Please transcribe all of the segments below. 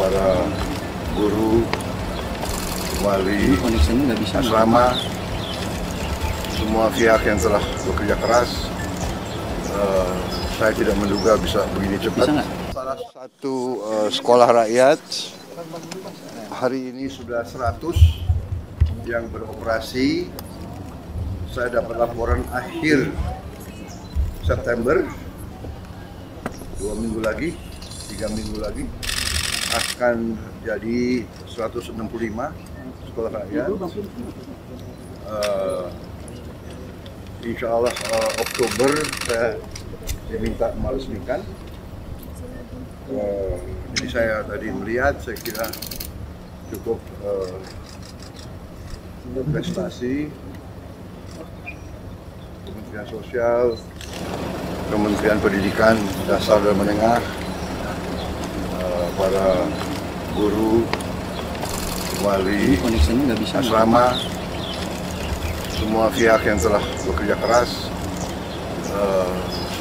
para guru, wali asrama, semua pihak yang telah bekerja keras. Saya tidak menduga bisa begini cepat. Salah satu sekolah rakyat hari ini sudah 100 yang beroperasi. Saya dapat laporan akhir September, 2 minggu lagi, 3 minggu lagi akan jadi 165 sekolah rakyat. Insya Allah Oktober saya diminta meresmikan. Jadi saya tadi melihat, saya kira cukup prestasi. Kementerian Sosial, Kementerian Pendidikan Dasar dan Menengah, para guru, wali asrama, semua pihak yang telah bekerja keras.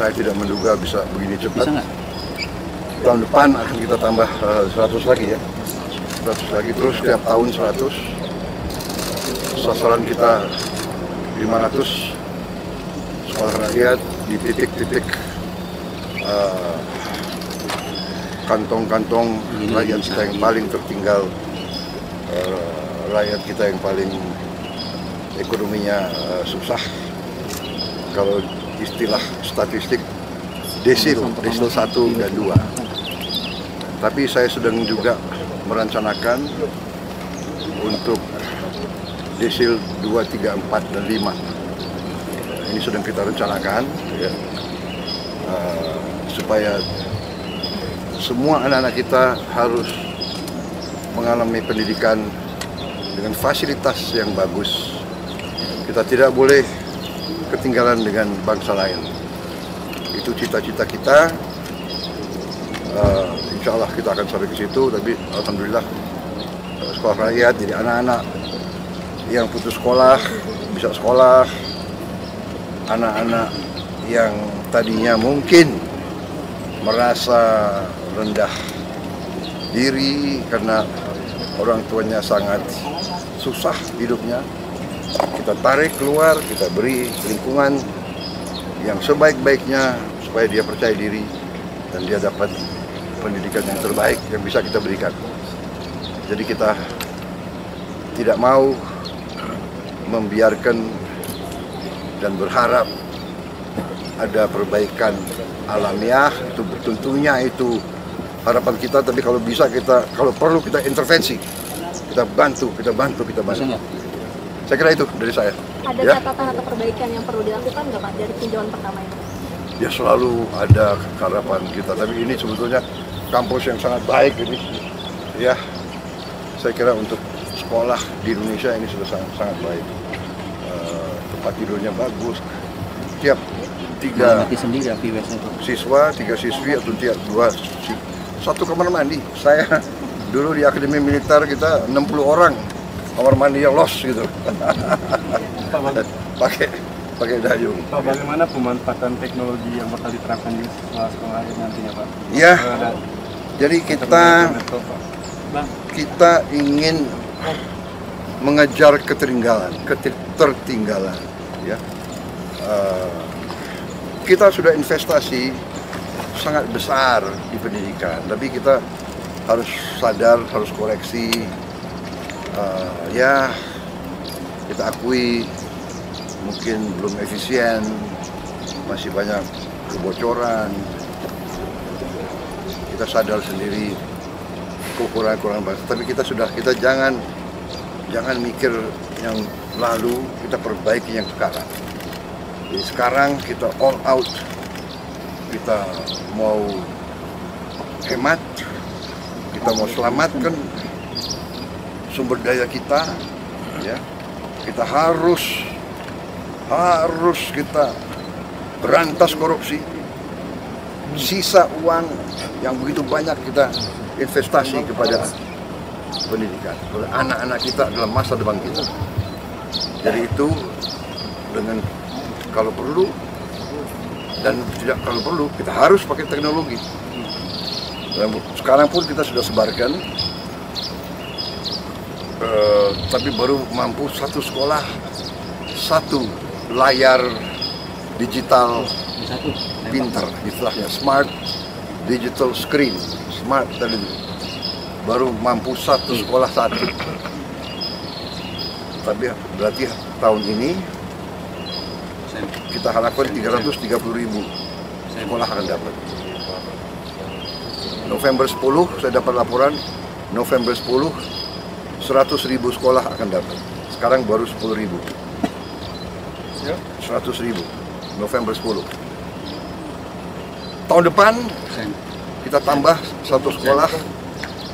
Saya tidak menduga bisa begini cepat. Tahun depan akan kita tambah 100 lagi ya, 100 lagi, terus setiap tahun 100. Sasaran kita 500 sekolah rakyat di titik-titik kantong-kantong rakyat kita yang paling tertinggal, rakyat kita yang paling ekonominya susah. Kalau istilah statistik desil 1 dan 2. Tapi saya sedang juga merencanakan untuk desil 2, 3, 4, dan 5. Ini sedang kita rencanakan ya, supaya semua anak-anak kita harus mengalami pendidikan dengan fasilitas yang bagus. Kita tidak boleh ketinggalan dengan bangsa lain. Itu cita-cita kita. Insya Allah kita akan sampai ke situ. Tapi alhamdulillah sekolah rakyat, jadi anak-anak yang putus sekolah bisa sekolah. Anak-anak yang tadinya mungkin merasa rendah diri karena orang tuanya sangat susah hidupnya, kita tarik keluar, kita beri lingkungan yang sebaik-baiknya supaya dia percaya diri dan dia dapat pendidikan yang terbaik yang bisa kita berikan. Jadi kita tidak mau membiarkan dan berharap ada perbaikan alamiah. Itu tentunya itu harapan kita, tapi kalau bisa kita, kalau perlu kita intervensi, kita bantu. Saya kira itu dari saya. Ada catatan atau perbaikan yang perlu dilakukan nggak Pak dari tinjauan pertama ini? Ya selalu ada harapan kita, tapi ini sebetulnya kampus yang sangat baik ini. Ya, saya kira untuk sekolah di Indonesia ini sudah sangat baik. Tempat tidurnya bagus. Tiap 3 siswa, 3 siswi atau tiap 2 satu kamar mandi. Saya dulu di Akademi Militer kita 60 orang kamar mandi yang los gitu. pakai dayung. Pak, bagaimana pemanfaatan teknologi yang bakal diterapkan di sekolah-sekolah nantinya, Pak? Ya, jadi kita ingin mengejar ketertinggalan. Ya. Kita sudah investasi sangat besar di pendidikan, tapi kita harus sadar, harus koreksi. Ya, kita akui mungkin belum efisien, masih banyak kebocoran. Kita sadar sendiri kekurangan bangsa, tapi kita jangan mikir yang lalu, kita perbaiki yang sekarang. Jadi sekarang kita all out, kita mau hemat, kita mau selamatkan sumber daya kita, ya. Kita harus kita berantas korupsi. Sisa uang yang begitu banyak kita investasi kepada pendidikan. Anak-anak kita adalah masa depan kita. Jadi itu dengan kalau perlu dan tidak kalau perlu kita harus pakai teknologi. Dan sekarang pun kita sudah sebarkan, tapi baru mampu satu sekolah, satu layar digital pintar, istilahnya smart digital screen, smart television. Baru mampu satu sekolah satu. Tapi berarti tahun ini kita harapkan 330.000 sekolah akan dapat. November 10 saya dapat laporan, November 10 100.000 sekolah akan dapat. Sekarang baru 10.000. 100.000 November 10. Tahun depan kita tambah satu sekolah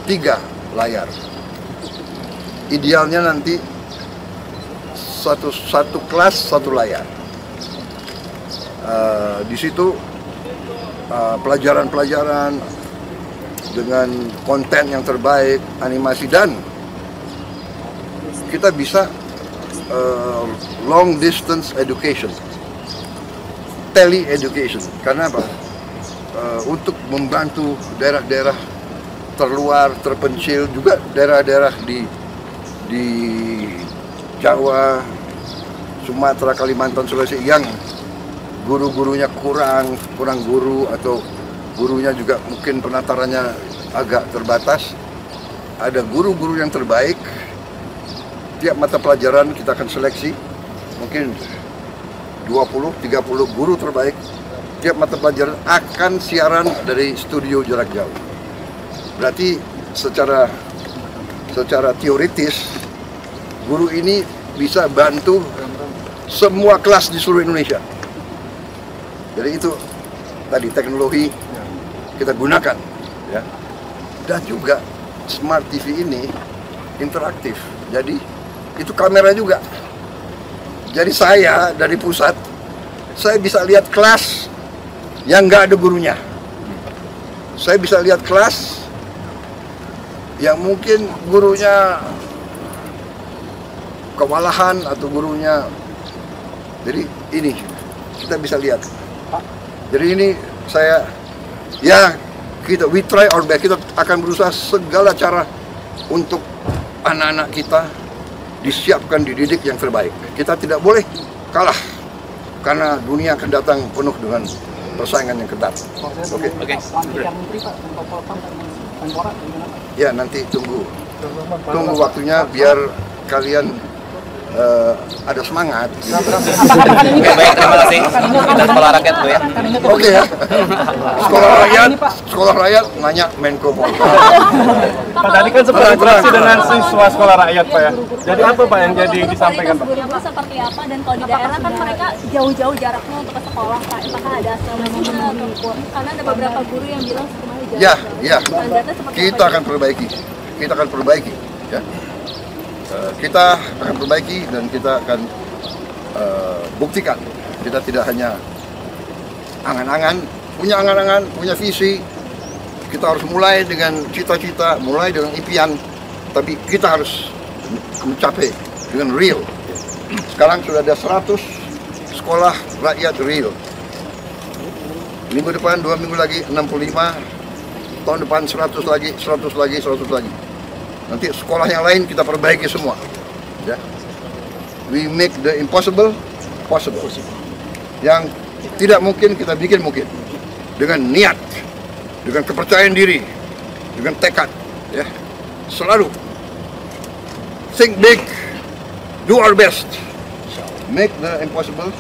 3 layar. Idealnya nanti satu kelas 1 layar. Di situ pelajaran-pelajaran dengan konten yang terbaik, animasi, dan kita bisa long distance education, tele education. Karena apa? Untuk membantu daerah-daerah terluar, terpencil, juga daerah-daerah di Jawa, Sumatera, Kalimantan, Sulawesi yang guru-gurunya kurang guru, atau gurunya juga mungkin penatarannya agak terbatas. Ada guru-guru yang terbaik. Tiap mata pelajaran kita akan seleksi mungkin 20-30 guru terbaik. Tiap mata pelajaran akan siaran dari studio jarak jauh. Berarti secara teoritis guru ini bisa bantu semua kelas di seluruh Indonesia. Jadi itu tadi teknologi kita gunakan, ya. Dan juga smart TV ini interaktif. Jadi itu kamera juga. Jadi saya dari pusat, saya bisa lihat kelas yang nggak ada gurunya. Saya bisa lihat kelas yang mungkin gurunya kewalahan atau gurunya. Jadi ini kita bisa lihat. Jadi ini saya, ya we try our best. Kita akan berusaha segala cara untuk anak-anak kita disiapkan, dididik yang terbaik. Kita tidak boleh kalah karena dunia akan datang penuh dengan persaingan yang ketat. Oke. Ya, nanti tunggu waktunya biar kalian ada semangat. Baik, terima kasih. Kita sekolah rakyat Bu ya. Oke ya. Sekolah rakyat nanya Menko Polhukam. Pak, tadi kan sempat interaksi dengan siswa sekolah rakyat Pak ya. Jadi apa Pak yang jadi disampaikan Pak? Guru seperti apa, dan kalau di daerah kan mereka jauh-jauh jaraknya untuk ke sekolah Pak. Apakah ada asrama-asrama atau karena ada beberapa guru yang bilang sekolahnya jauh. Ya. Kita akan perbaiki. Ya. Kita akan perbaiki dan kita akan buktikan. Kita tidak hanya angan-angan, punya visi. Kita harus mulai dengan cita-cita, mulai dengan impian, tapi kita harus mencapai dengan real. Sekarang sudah ada 100 sekolah rakyat real. Minggu depan, 2 minggu lagi 65, tahun depan 100 lagi. Nanti sekolah yang lain kita perbaiki semua. Ya. We make the impossible possible. Yang tidak mungkin kita bikin mungkin. Dengan niat, dengan kepercayaan diri, dengan tekad. Ya. Selalu think big, do our best, make the impossible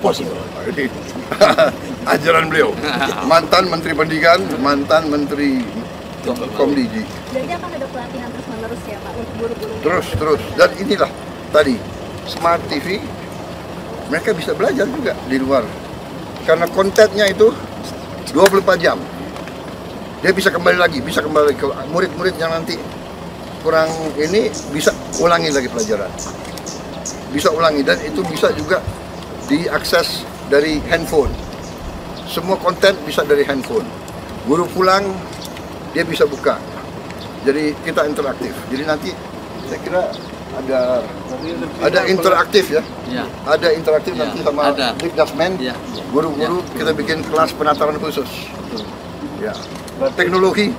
possible. Ajaran beliau, mantan Menteri Pendidikan, mantan Menteri Komdigi. Jadi akan ada pelatihan terus-menerus ya Pak untuk guru-guru. Terus. Dan inilah tadi Smart TV, mereka bisa belajar juga di luar. Karena kontennya itu 24 jam. Dia bisa kembali ke murid-murid yang nanti kurang ini, bisa ulangi lagi pelajaran. Bisa ulangi, dan itu bisa juga diakses dari handphone. Semua konten bisa dari handphone. Guru pulang, dia bisa buka. Jadi kita interaktif. Jadi nanti saya kira ada interaktif ya. Ada interaktif nanti sama Dikdasmen. Guru-guru kita bikin kelas penataran khusus. Ya. teknologi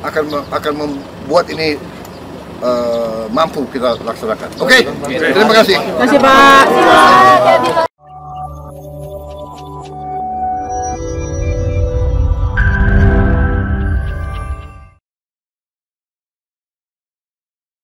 akan membuat ini mampu kita laksanakan. Oke, terima kasih. Terima kasih Pak.